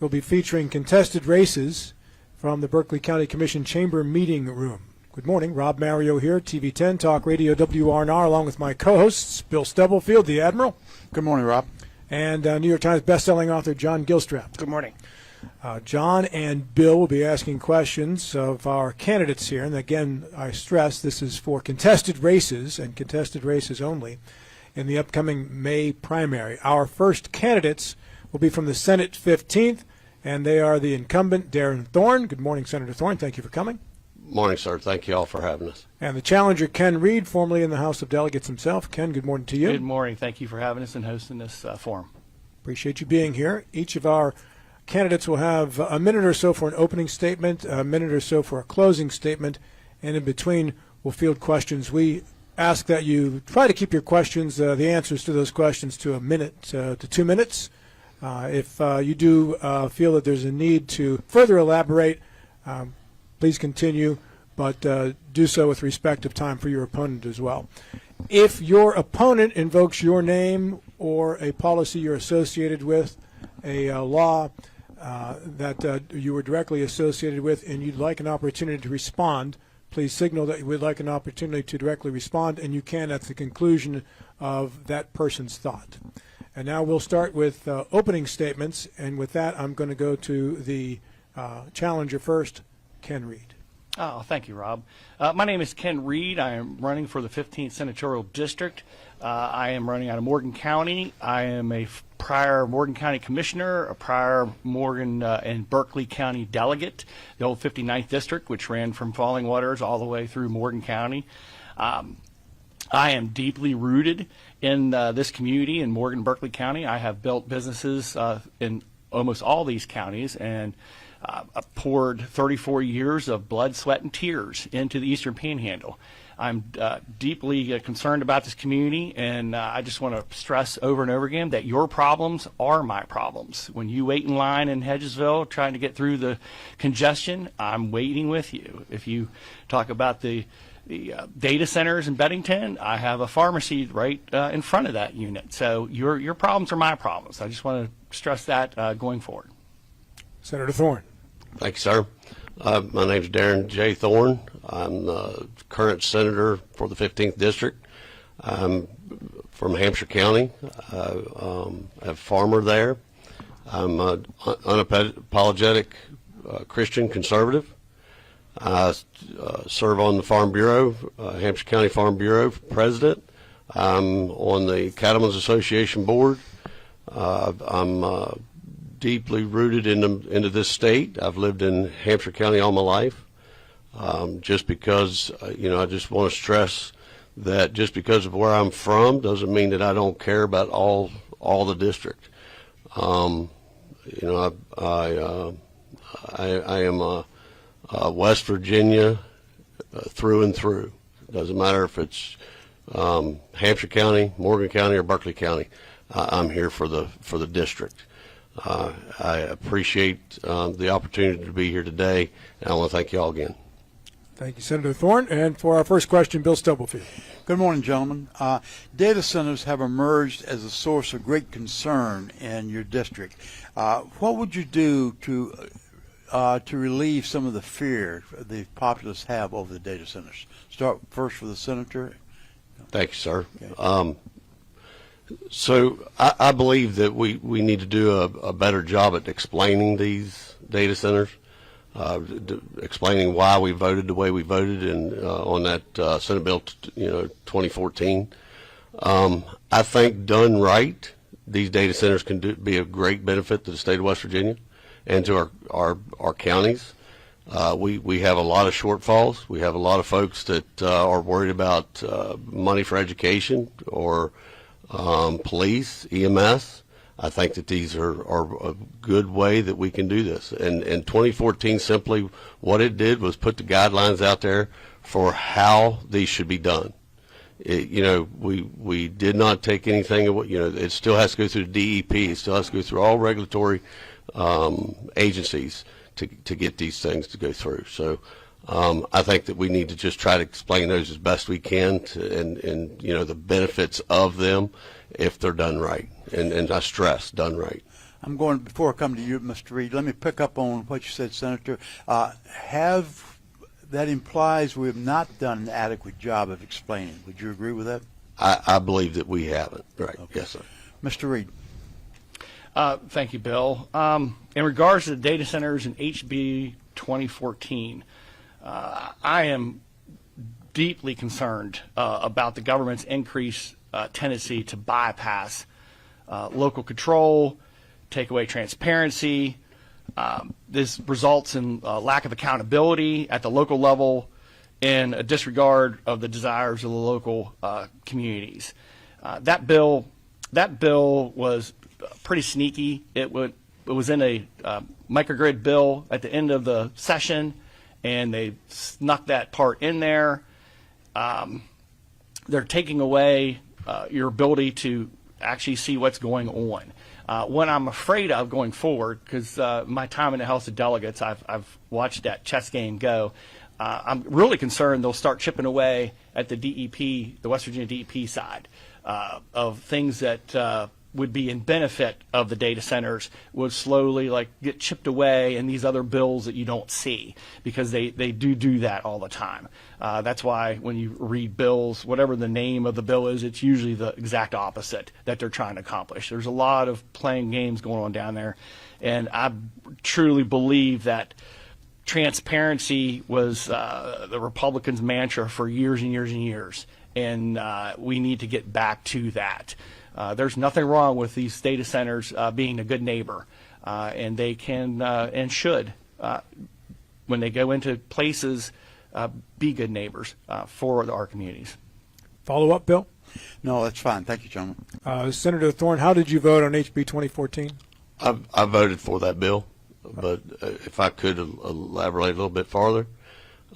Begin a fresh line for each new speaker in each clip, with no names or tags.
We'll be featuring contested races from the Berkeley County Commission Chamber Meeting Room. Good morning, Rob Mario here, TV10 Talk Radio WRNR, along with my co-hosts, Bill Stubblefield, the Admiral.
Good morning, Rob.
And New York Times bestselling author John Gilstrap.
Good morning.
John and Bill will be asking questions of our candidates here. And again, I stress this is for contested races and contested races only in the upcoming May primary. Our first candidates will be from the Senate 15th, and they are the incumbent Darren Thorne. Good morning, Senator Thorne. Thank you for coming.
Morning, sir. Thank you all for having us.
And the challenger, Ken Reed, formerly in the House of Delegates himself. Ken, good morning to you.
Good morning. Thank you for having us and hosting this forum.
Appreciate you being here. Each of our candidates will have a minute or so for an opening statement, a minute or so for a closing statement, and in between we'll field questions. We ask that you try to keep your questions, the answers to those questions, to a minute to 2 minutes. If you do feel that there's a need to further elaborate, please continue, but do so with respect of time for your opponent as well. If your opponent invokes your name or a policy you're associated with, a law that you were directly associated with, and you'd like an opportunity to respond, please signal that you would like an opportunity to directly respond, and you can at the conclusion of that person's thought. And now we'll start with opening statements, and with that I'm going to go to the challenger first, Ken Reed.
Oh, thank you, Rob. My name is Ken Reed. I am running for the 15th Senatorial District. I am running out of Morgan County. I am a prior Morgan County Commissioner, a prior Morgan and Berkeley County delegate, the old 59th District, which ran from Falling Waters all the way through Morgan County. I am deeply rooted in this community in Morgan, Berkeley County. I have built businesses in almost all these counties, and poured 34 years of blood, sweat, and tears into the Eastern Panhandle. I'm deeply concerned about this community, and I just want to stress over and over again that your problems are my problems. When you wait in line in Hedgesville trying to get through the congestion, I'm waiting with you. If you talk about the data centers in Beddington, I have a pharmacy right in front of that unit. So your problems are my problems. I just want to stress that going forward.
Senator Thorne.
Thank you, sir. My name is Darren J. Thorne. I'm the current senator for the 15th District. I'm from Hampshire County. I'm a farmer there. I'm an unapologetic Christian conservative. I serve on the Farm Bureau, Hampshire County Farm Bureau president. I'm on the Cattlemen's Association board. I'm deeply rooted into this state. I've lived in Hampshire County all my life. Just because, I just want to stress that just because of where I'm from doesn't mean that I don't care about all the district. I am West Virginia through and through. Doesn't matter if it's Hampshire County, Morgan County, or Berkeley County. I'm here for the district. I appreciate the opportunity to be here today, and I want to thank you all again.
Thank you, Senator Thorne. And for our first question, Bill Stubblefield.
Good morning, gentlemen. Data centers have emerged as a source of great concern in your district. What would you do to relieve some of the fear the populace have over the data centers? Start first with the senator.
Thank you, sir.
Okay.
So I believe that we need to do a better job at explaining these data centers, explaining why we voted the way we voted on that Senate Bill 2014. I think done right, these data centers can be a great benefit to the state of West Virginia and to our counties. We have a lot of shortfalls. We have a lot of folks that are worried about money for education or police, EMS. I think that these are a good way that we can do this. And 2014, simply what it did was put the guidelines out there for how these should be done. We did not take anything, it still has to go through the DEP. It still has to go through all regulatory agencies to get these things to go through. So I think that we need to just try to explain those as best we can and the benefits of them if they're done right. And I stress, done right.
I'm going, before I come to you, Mr. Reed, let me pick up on what you said, Senator. That implies we have not done an adequate job of explaining. Would you agree with that?
I believe that we haven't. Right.
Okay.
Yes, sir.
Mr. Reed.
Thank you, Bill. In regards to the data centers in HB 2014, I am deeply concerned about the government's increased tendency to bypass local control, take away transparency. This results in lack of accountability at the local level and a disregard of the desires of the local communities. That bill was pretty sneaky. It was in a microgrid bill at the end of the session, and they snuck that part in there. They're taking away your ability to actually see what's going on. What I'm afraid of going forward, because my time in the House of Delegates, I've watched that chess game go. I'm really concerned they'll start chipping away at the DEP, the West Virginia DEP side of things that would be in benefit of the data centers would slowly get chipped away in these other bills that you don't see, because they do that all the time. That's why when you read bills, whatever the name of the bill is, it's usually the exact opposite that they're trying to accomplish. There's a lot of playing games going on down there, and I truly believe that transparency was the Republicans' mantra for years and years and years, and we need to get back to that. There's nothing wrong with these data centers being a good neighbor, and they can and should, when they go into places, be good neighbors for our communities.
Follow up, Bill?
No, that's fine. Thank you, gentlemen.
Senator Thorne, how did you vote on HB 2014?
I voted for that bill, but if I could elaborate a little bit farther,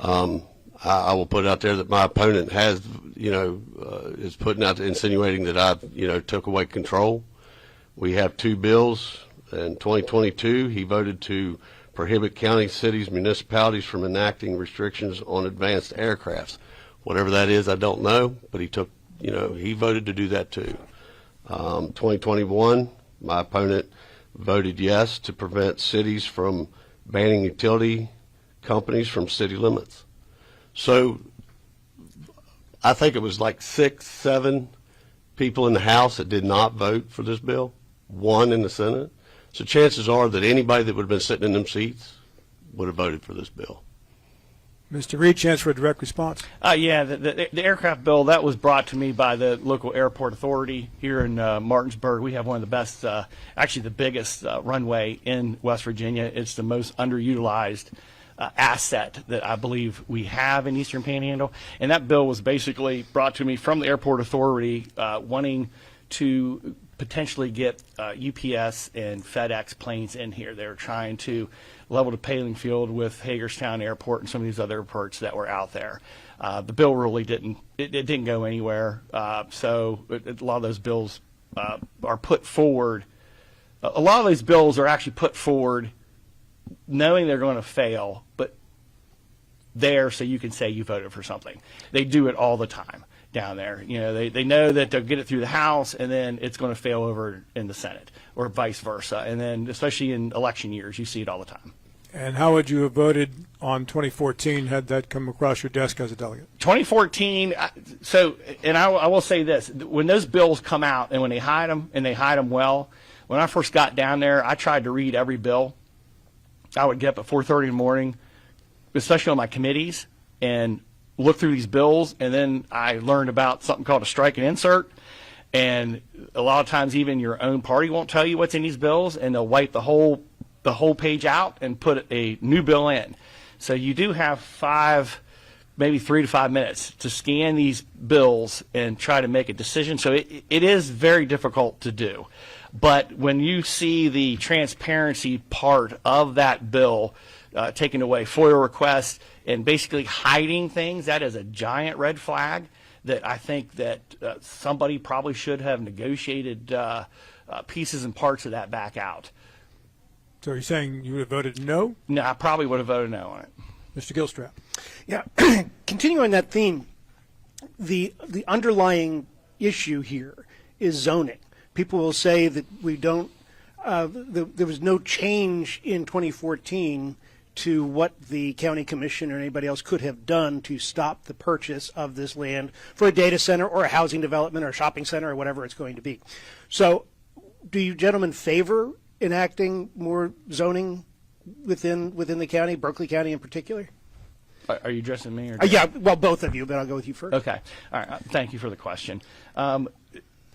I will put out there that my opponent has, is putting out, insinuating that I, took away control. We have two bills. In 2022, he voted to prohibit counties, cities, municipalities from enacting restrictions on advanced aircrafts. Whatever that is, I don't know, but he took, he voted to do that too. 2021, my opponent voted yes to prevent cities from banning utility companies from city limits. So I think it was like 6, 7 people in the House that did not vote for this bill, 1 in the Senate. So chances are that anybody that would have been sitting in them seats would have voted for this bill.
Mr. Reed, chance for a direct response.
Yeah, the aircraft bill, that was brought to me by the local airport authority here in Martinsburg. We have one of the best, actually the biggest runway in West Virginia. It's the most underutilized asset that I believe we have in Eastern Panhandle. And that bill was basically brought to me from the airport authority wanting to potentially get UPS and FedEx planes in here. They were trying to level the playing field with Hagerstown Airport and some of these other airports that were out there. The bill really didn't go anywhere. So a lot of those bills are put forward. A lot of these bills are actually put forward knowing they're going to fail, but there so you can say you voted for something. They do it all the time down there. They know that they'll get it through the House and then it's going to fail over in the Senate, or vice versa. And then especially in election years, you see it all the time.
And how would you have voted on 2014 had that come across your desk as a delegate?
2014, and I will say this, when those bills come out and when they hide them, and they hide them well, when I first got down there, I tried to read every bill. I would get up at 4:30 in the morning, especially on my committees, and look through these bills, and then I learned about something called a strike and insert, and a lot of times even your own party won't tell you what's in these bills, and they'll wipe the whole page out and put a new bill in. So you do have 3 to 5 minutes to scan these bills and try to make a decision. So it is very difficult to do. But when you see the transparency part of that bill taking away FOIA requests and basically hiding things, that is a giant red flag that I think that somebody probably should have negotiated pieces and parts of that back out.
So you're saying you would have voted no?
No, I probably would have voted no on it.
Mr. Gilstrap.
Yeah, continuing that theme, the underlying issue here is zoning. People will say that we don't there was no change in 2014 to what the county commission or anybody else could have done to stop the purchase of this land for a data center or a housing development or a shopping center or whatever it's going to be. So do you gentlemen favor enacting more zoning within the county, Berkeley County in particular?
Are you addressing me? Or
Yeah, well, both of you, but I'll go with you first.
Okay. All right. Thank you for the question.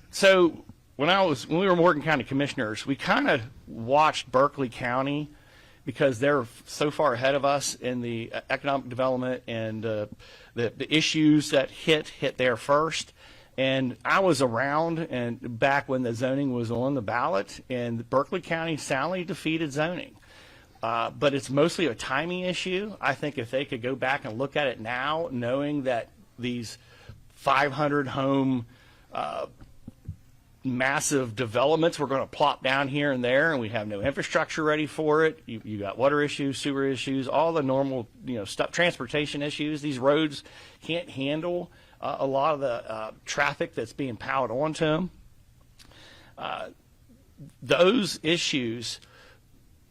So when we were Morgan County Commissioners, we kind of watched Berkeley County because they're so far ahead of us in the economic development and the issues that hit there first. And I was around and back when the zoning was on the ballot, and Berkeley County soundly defeated zoning. But it's mostly a timing issue. I think if they could go back and look at it now, knowing that these 500 home massive developments were going to plop down here and there, and we have no infrastructure ready for it. You got water issues, sewer issues, all the normal stuff, transportation issues. These roads can't handle a lot of the traffic that's being piled onto them. Those issues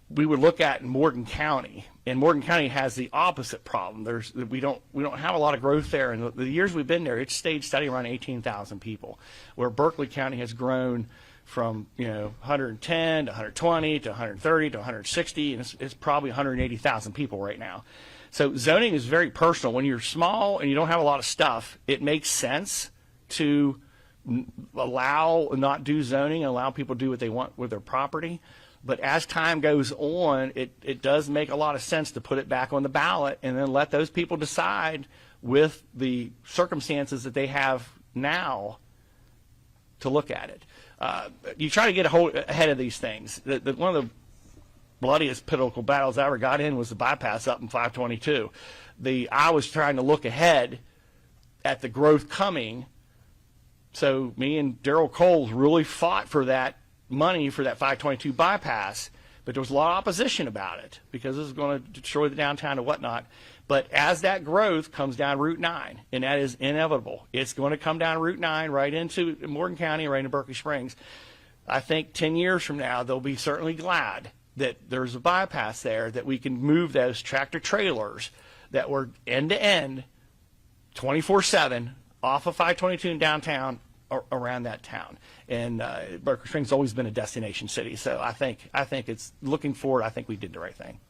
we would look at in Morgan County, and Morgan County has the opposite problem. We don't have a lot of growth there, and the years we've been there, it's stayed steady around 18,000 people, where Berkeley County has grown from 110 to 120 to 130 to 160, and it's probably 180,000 people right now. So zoning is very personal. When you're small and you don't have a lot of stuff, it makes sense to not do zoning and allow people to do what they want with their property. But as time goes on, it does make a lot of sense to put it back on the ballot and then let those people decide with the circumstances that they have now to look at it. You try to get ahead of these things. One of the bloodiest political battles I ever got in was the bypass up in 522. I was trying to look ahead at the growth coming. So me and Darrell Coles really fought for that money for that 522 bypass, but there was a lot of opposition about it because this is going to destroy the downtown and whatnot. But as that growth comes down Route 9, and that is inevitable, it's going to come down Route 9 right into Morgan County, right into Berkeley Springs. I think 10 years from now, they'll be certainly glad that there's a bypass there, that we can move those tractor trailers that were end-to-end 24/7 off of 522 in downtown around that town. And Berkeley Springs has always been a destination city. So I think it's looking forward. I think we did the right thing.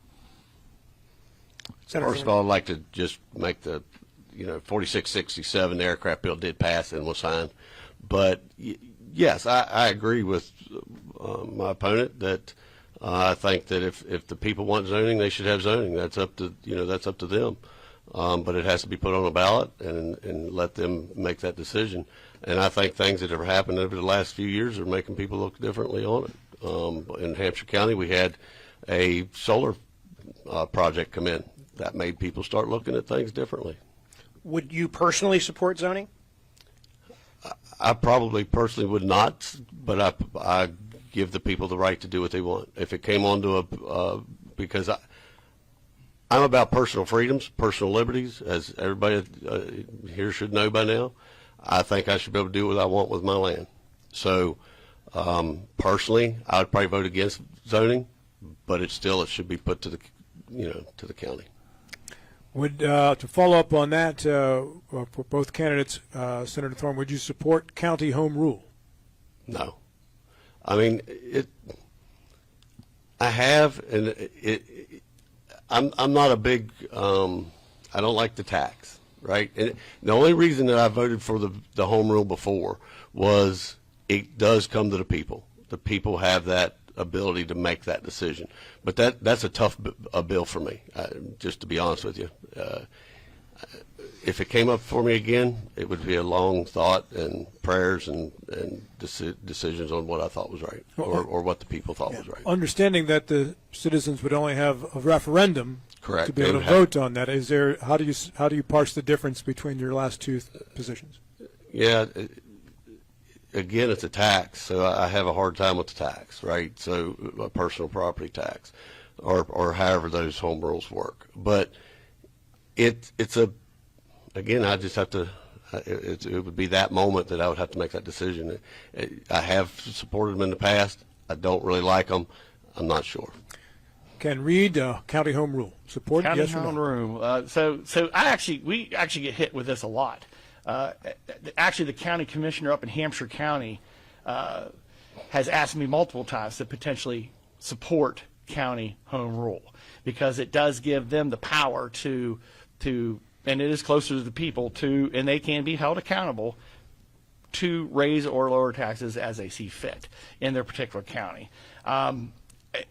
First of all, I'd like to just make the 4667 the aircraft bill did pass and was signed. But yes, I agree with my opponent that I think that if the people want zoning, they should have zoning. That's up to them. But it has to be put on a ballot and let them make that decision. And I think things that have happened over the last few years are making people look differently on it. In Hampshire County, we had a solar project come in that made people start looking at things differently.
Would you personally support zoning?
I probably personally would not, but I give the people the right to do what they want. If it came onto because I'm about personal freedoms, personal liberties, as everybody here should know by now. I think I should be able to do what I want with my land. So personally, I would probably vote against zoning, but it should be put to the county.
Would to follow up on that for both candidates, Senator Thorne, would you support county home rule?
No, I mean I have, and I'm not a big. I don't like the tax. Right, and the only reason that I voted for the home rule before was it does come to the people. The people have that ability to make that decision. But that's a tough bill for me, just to be honest with you. If it came up for me again, it would be a long thought and prayers and decisions on what I thought was right or what the people thought was right.
Understanding that the citizens would only have a referendum.
Correct.
To be able to vote on that, how do you parse the difference between your last two positions?
Yeah, again, it's a tax, so I have a hard time with the tax, right? So a personal property tax, or however those home rules work. But it's again, I just have to. It would be that moment that I would have to make that decision. I have supported them in the past. I don't really like them. I'm not sure.
Ken Reed, county home rule. Support?
County
Yes or
home
no?
room. So we actually get hit with this a lot. Actually, the county commissioner up in Hampshire County has asked me multiple times to potentially support county home rule because it does give them the power to and it is closer to the people and they can be held accountable to raise or lower taxes as they see fit in their particular county.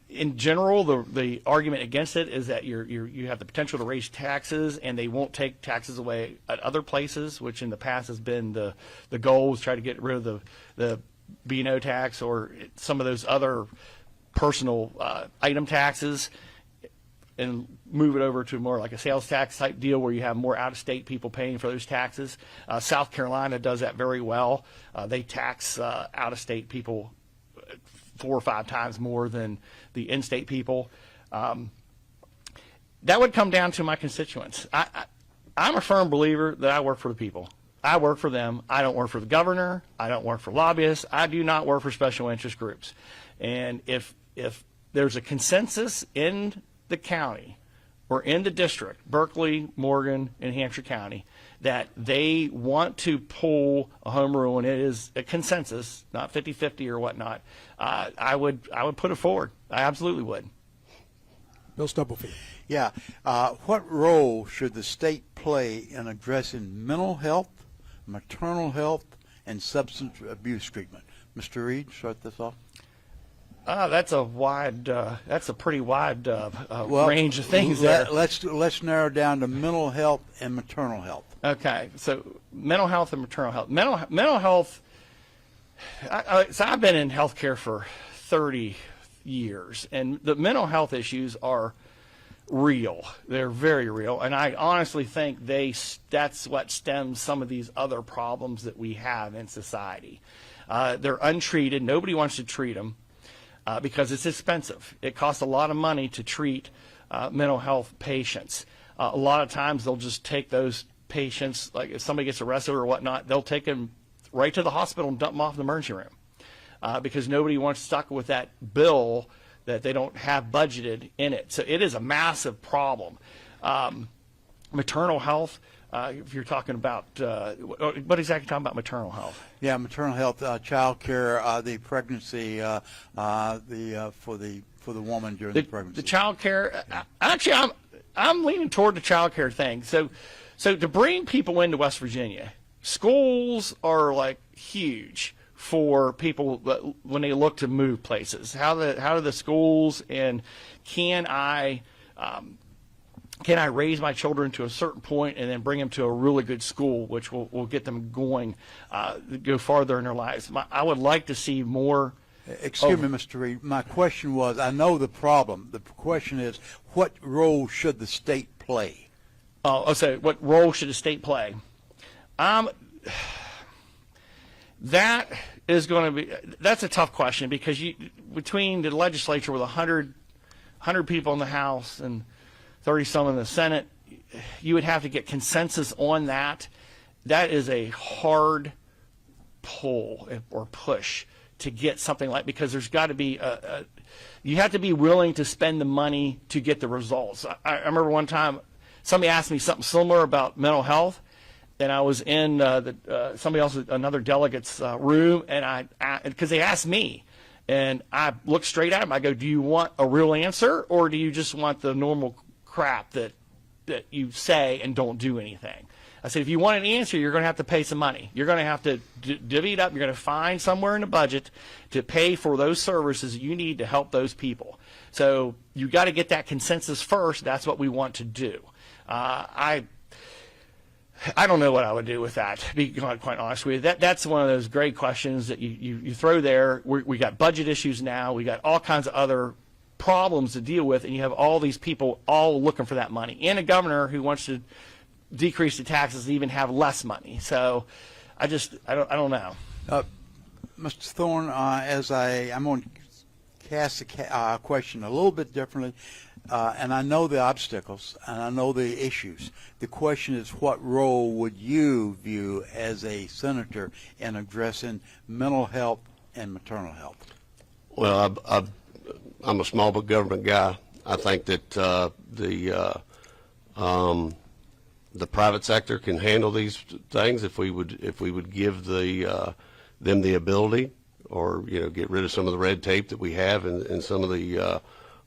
In general, the argument against it is that you have the potential to raise taxes, and they won't take taxes away at other places, which in the past has been the goal, is try to get rid of the B&O tax or some of those other personal item taxes and move it over to more like a sales tax type deal where you have more out-of-state people paying for those taxes. South Carolina does that very well. They tax out-of-state people 4 or 5 times more than the in-state people. That would come down to my constituents. I'm a firm believer that I work for the people. I work for them. I don't work for the governor. I don't work for lobbyists. I do not work for special interest groups. And if there's a consensus in the county or in the district, Berkeley, Morgan, and Hampshire County, that they want to pull a home rule, and it is a consensus, not 50-50 or whatnot, I would put it forward. I absolutely would.
Bill Stubblefield.
Yeah. What role should the state play in addressing mental health, maternal health, and substance abuse treatment? Mr. Reed, start this off.
That's a pretty wide range of things there.
Let's narrow down to mental health and maternal health.
Okay, so mental health and maternal health. Mental health. So I've been in healthcare for 30 years, and the mental health issues are real. They're very real, and I honestly think that's what stems some of these other problems that we have in society. They're untreated. Nobody wants to treat them. Because it's expensive. It costs a lot of money to treat mental health patients. A lot of times they'll just take those patients, like if somebody gets arrested or whatnot, they'll take them right to the hospital and dump them off in the emergency room because nobody wants stuck with that bill that they don't have budgeted in it. So it is a massive problem. Maternal health, if you're talking about, what exactly are you talking about maternal health?
Yeah, maternal health, child care, the pregnancy, for the woman during the pregnancy.
The child care, actually, I'm leaning toward the child care thing. So to bring people into West Virginia, schools are like huge for people when they look to move places. How do the schools, and can I raise my children to a certain point and then bring them to a really good school, which will get them going, go farther in their lives? I would like to see more.
Excuse me, Mr. Reed. My question was, I know the problem. The question is, what role should the state play?
So what role should the state play? That is going to be, that's a tough question because between the legislature with 100 people in the House and 30-some in the Senate, you would have to get consensus on that. That is a hard pull or push to get something like, because there's got to be you have to be willing to spend the money to get the results. I remember one time somebody asked me something similar about mental health, and I was in somebody else, another delegate's room, and because they asked me, and I looked straight at them. I go, "Do you want a real answer, or do you just want the normal crap that you say and don't do anything?" I said, if you want an answer, you're going to have to pay some money. You're going to have to divvy it up. You're going to find somewhere in the budget to pay for those services that you need to help those people. So you got to get that consensus first. That's what we want to do. I don't know what I would do with that, to be quite honest with you. That's one of those great questions that you throw there. We got budget issues now. We got all kinds of other problems to deal with, and you have all these people all looking for that money, and a governor who wants to decrease the taxes and even have less money. So I don't know.
Mr. Thorne, I'm going to cast the question a little bit differently, and I know the obstacles and I know the issues. The question is, what role would you view as a senator in addressing mental health and maternal health?
Well, I'm a small but government guy. I think that the private sector can handle these things if we would give them the ability, or get rid of some of the red tape that we have and some of the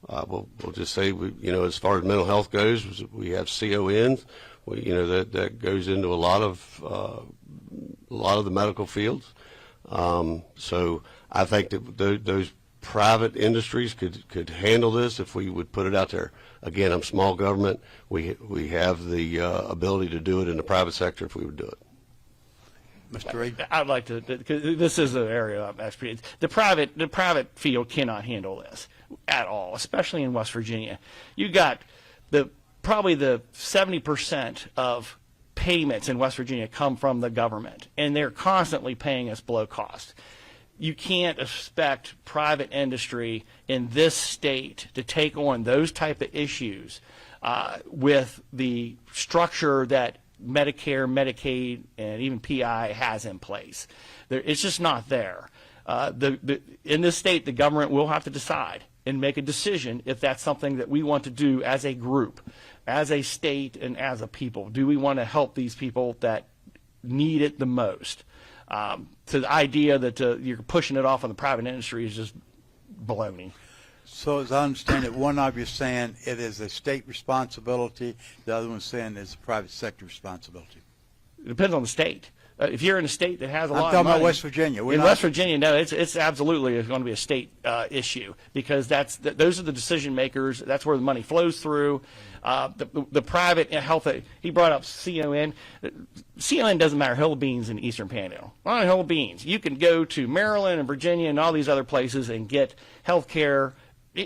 we'll just say as far as mental health goes, we have CONs. That goes into a lot of the medical fields. So I think that those private industries could handle this if we would put it out there. Again, I'm small government. We have the ability to do it in the private sector if we would do it.
Mr. Reed?
I'd like to, because this is an area of expertise. The private field cannot handle this at all, especially in West Virginia. You got probably the 70% of payments in West Virginia come from the government, and they're constantly paying us below cost. You can't expect private industry in this state to take on those type of issues with the structure that Medicare, Medicaid, and even PI has in place. It's just not there. In this state, the government will have to decide and make a decision if that's something that we want to do as a group, as a state, and as a people. Do we want to help these people that need it the most? So the idea that you're pushing it off on the private industry is just baloney.
So as I understand it, one of you is saying it is a state responsibility, the other one's saying it's a private sector responsibility.
It depends on the state. If you're in a state that has a
I'm
lot
talking
of money,
about West Virginia.
In West Virginia, no, it's absolutely going to be a state issue, because those are the decision makers. That's where the money flows through. The private health. He brought up CON. CON doesn't matter. Hill of Beans in Eastern Panhandle. On Hill of Beans, you can go to Maryland and Virginia and all these other places and get health care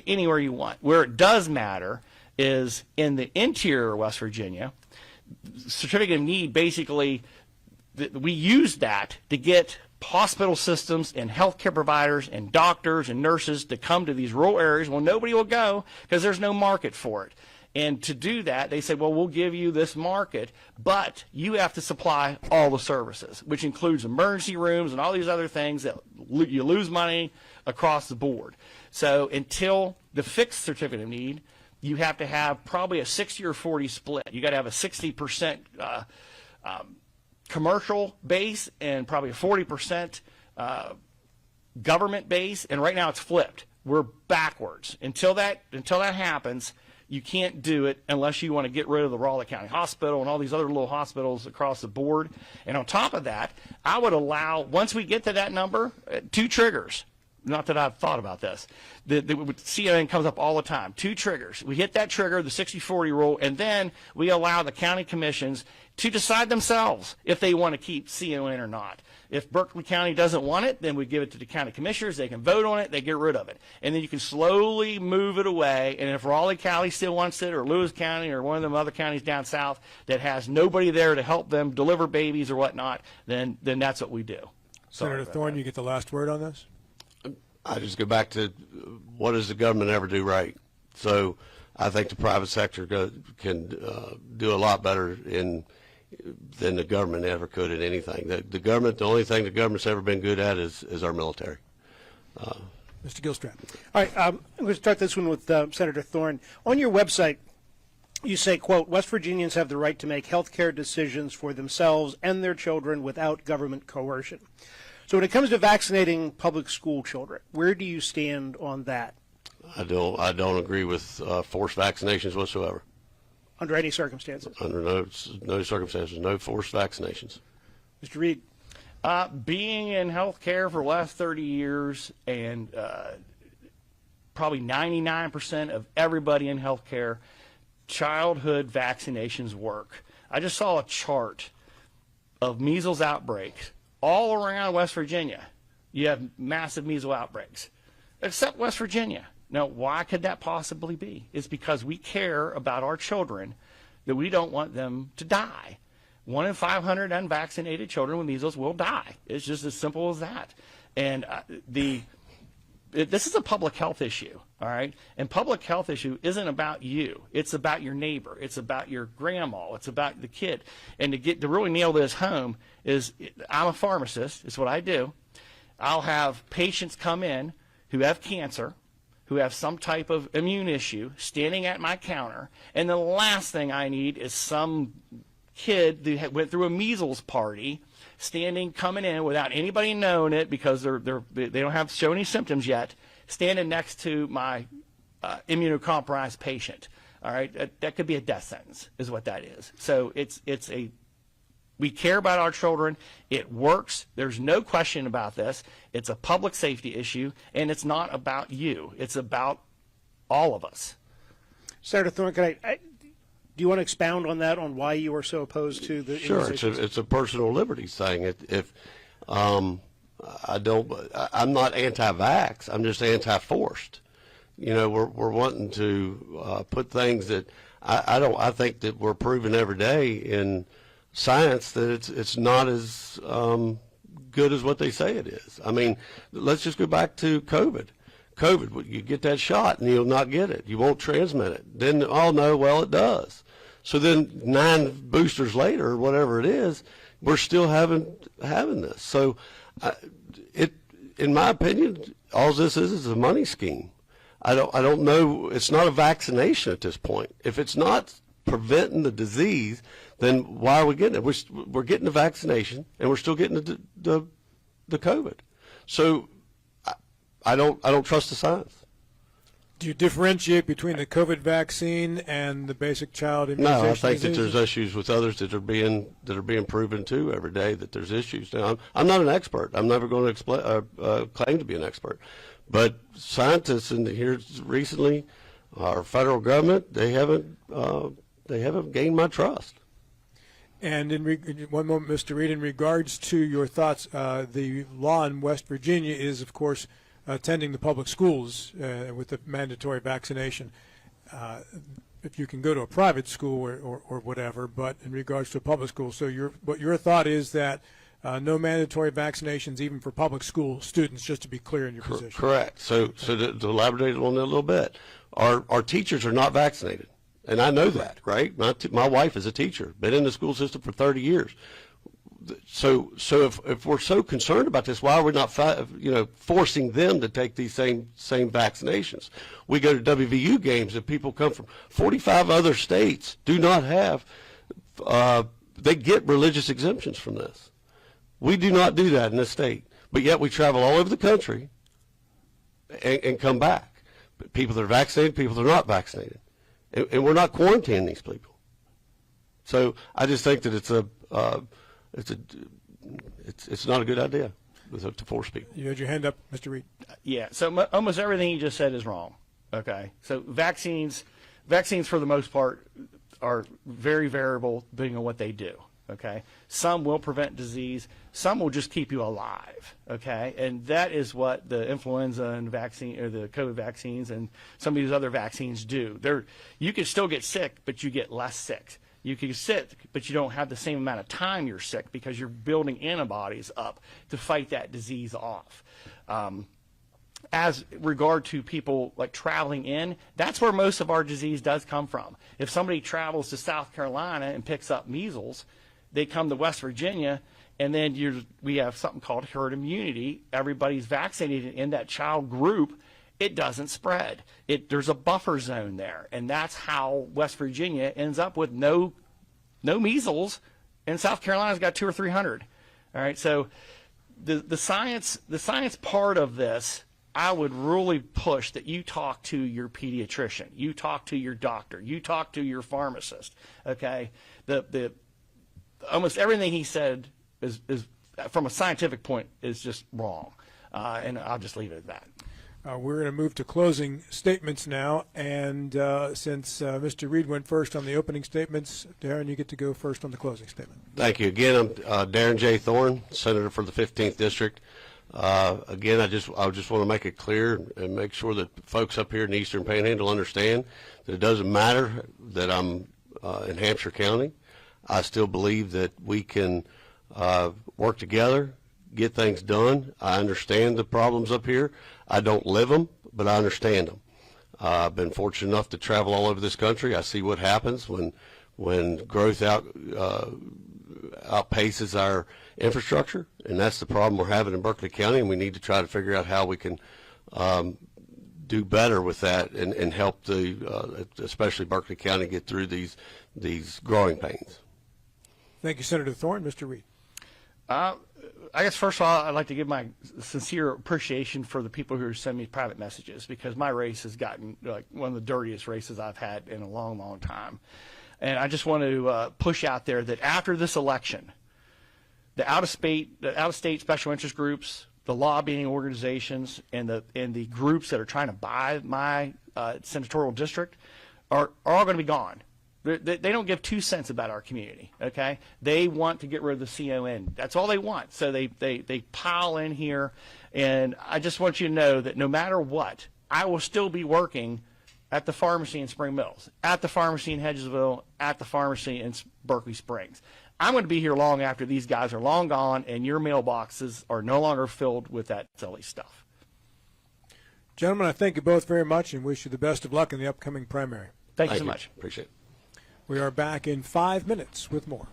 anywhere you want. Where it does matter is in the interior of West Virginia. Certificate of need, basically, we use that to get hospital systems and healthcare providers and doctors and nurses to come to these rural areas. Well, nobody will go because there's no market for it. And to do that, they say, well, we'll give you this market, but you have to supply all the services, which includes emergency rooms and all these other things that you lose money across the board. So until the fixed certificate of need, you have to have probably a 60 or 40 split. You got to have a 60% commercial base and probably a 40% government base. And right now it's flipped. We're backwards. Until that happens, you can't do it unless you want to get rid of the Raleigh County Hospital and all these other little hospitals across the board. And on top of that, I would allow, once we get to that number, 2 triggers. Not that I've thought about this. The CON comes up all the time. 2 triggers. We hit that trigger, the 60-40 rule, and then we allow the county commissions to decide themselves if they want to keep CON or not. If Berkeley County doesn't want it, then we give it to the county commissioners. They can vote on it. They get rid of it. And then you can slowly move it away. And if Raleigh County still wants it, or Lewis County, or one of them other counties down south that has nobody there to help them deliver babies or whatnot, then that's what we do.
Senator Thorne, you get the last word on this?
I just go back to, what does the government ever do right? So I think the private sector can do a lot better than the government ever could at anything. The only thing the government's ever been good at is our military.
Mr. Gilstrap.
All right, I'm going to start this one with Senator Thorne. On your website, you say, quote, West Virginians have the right to make health care decisions for themselves and their children without government coercion. So when it comes to vaccinating public school children, where do you stand on that?
I don't agree with forced vaccinations whatsoever.
Under any circumstances?
Under no circumstances, no forced vaccinations.
Mr. Reed?
Being in healthcare for the last 30 years, and probably 99% of everybody in healthcare, childhood vaccinations work. I just saw a chart of measles outbreaks all around West Virginia. You have massive measles outbreaks, except West Virginia. Now, why could that possibly be? It's because we care about our children, that we don't want them to die. 1 in 500 unvaccinated children with measles will die. It's just as simple as that. And this is a public health issue, all right? And public health issue isn't about you. It's about your neighbor. It's about your grandma. It's about the kid. And to really nail this home is, I'm a pharmacist. It's what I do. I'll have patients come in who have cancer, who have some type of immune issue, standing at my counter, and the last thing I need is some kid that went through a measles party coming in without anybody knowing it because they don't have show any symptoms yet, standing next to my immunocompromised patient. All right, that could be a death sentence, is what that is. So we care about our children. It works. There's no question about this. It's a public safety issue, and it's not about you. It's about all of us.
Senator Thorne, do you want to expound on that, on why you are so opposed to the
Sure,
immunizations?
it's a personal liberty thing. I'm not anti-vax. I'm just anti-forced. You know, we're wanting to put things that I think that we're proving every day in science that it's not as good as what they say it is. I mean, let's just go back to COVID. COVID, you get that shot and you'll not get it. You won't transmit it. Then, oh no, well it does. So then 9 boosters later, or whatever it is, we're still having this. So, in my opinion, all this is a money scheme. I don't know. It's not a vaccination at this point. If it's not preventing the disease, then why are we getting it? We're getting the vaccination, and we're still getting the COVID. So I don't trust the science.
Do you differentiate between the COVID vaccine and the basic child immunization?
No, I think that
diseases?
there's issues with others that are being proven too every day that there's issues. Now, I'm not an expert. I'm never going to claim to be an expert, but scientists in here recently, our federal government, they haven't gained my trust.
And one moment, Mr. Reed, in regards to your thoughts, the law in West Virginia is, of course, attending the public schools with the mandatory vaccination. If you can go to a private school or whatever, but in regards to a public school, so your thought is that no mandatory vaccinations even for public school students, just to be clear in your position.
Correct. So to elaborate on that a little bit, our teachers are not vaccinated. And I know that, right? My wife is a teacher, been in the school system for 30 years. So if we're so concerned about this, why are we not forcing them to take these same vaccinations? We go to WVU games and people come from 45 other states do not have. They get religious exemptions from this. We do not do that in this state, but yet we travel all over the country and come back. People that are vaccinated, people that are not vaccinated, and we're not quarantining these people. So I just think that it's not a good idea to force people.
You had your hand up, Mr. Reed.
Yeah, so almost everything you just said is wrong. Okay, so vaccines for the most part are very variable depending on what they do. Okay, some will prevent disease, some will just keep you alive. Okay, and that is what the influenza and vaccine or the COVID vaccines and some of these other vaccines do. You can still get sick, but you get less sick. You can get sick, but you don't have the same amount of time you're sick because you're building antibodies up to fight that disease off. As regard to people like traveling in, that's where most of our disease does come from. If somebody travels to South Carolina and picks up measles, they come to West Virginia, and then we have something called herd immunity. Everybody's vaccinated in that child group. It doesn't spread. There's a buffer zone there, and that's how West Virginia ends up with no measles, and South Carolina's got 200 or 300. All right, so the science part of this, I would really push that you talk to your pediatrician, you talk to your doctor, you talk to your pharmacist. Okay, almost everything he said is from a scientific point is just wrong, and I'll just leave it at that.
We're going to move to closing statements now, and since Mr. Reed went first on the opening statements, Darren, you get to go first on the closing statement.
Thank you. Again, I'm Darren J. Thorne, Senator for the 15th District. Again, I just want to make it clear and make sure that folks up here in the Eastern Panhandle understand that it doesn't matter that I'm in Hampshire County. I still believe that we can work together, get things done. I understand the problems up here. I don't live them, but I understand them. I've been fortunate enough to travel all over this country. I see what happens when growth outpaces our infrastructure, and that's the problem we're having in Berkeley County, and we need to try to figure out how we can do better with that and help especially Berkeley County get through these growing pains.
Thank you, Senator Thorne. Mr. Reed.
I guess first of all, I'd like to give my sincere appreciation for the people who send me private messages, because my race has gotten like one of the dirtiest races I've had in a long, long time. And I just want to push out there that after this election, the out-of-state special interest groups, the lobbying organizations, and the groups that are trying to buy my senatorial district are all going to be gone. They don't give 2 cents about our community, okay? They want to get rid of the CON. That's all they want. So they pile in here, and I just want you to know that no matter what, I will still be working at the pharmacy in Spring Mills, at the pharmacy in Hedgesville, at the pharmacy in Berkeley Springs. I'm going to be here long after these guys are long gone and your mailboxes are no longer filled with that silly stuff.
Gentlemen, I thank you both very much and wish you the best of luck in the upcoming primary.
Thank you so much.
Appreciate it.
We are back in 5 minutes with more.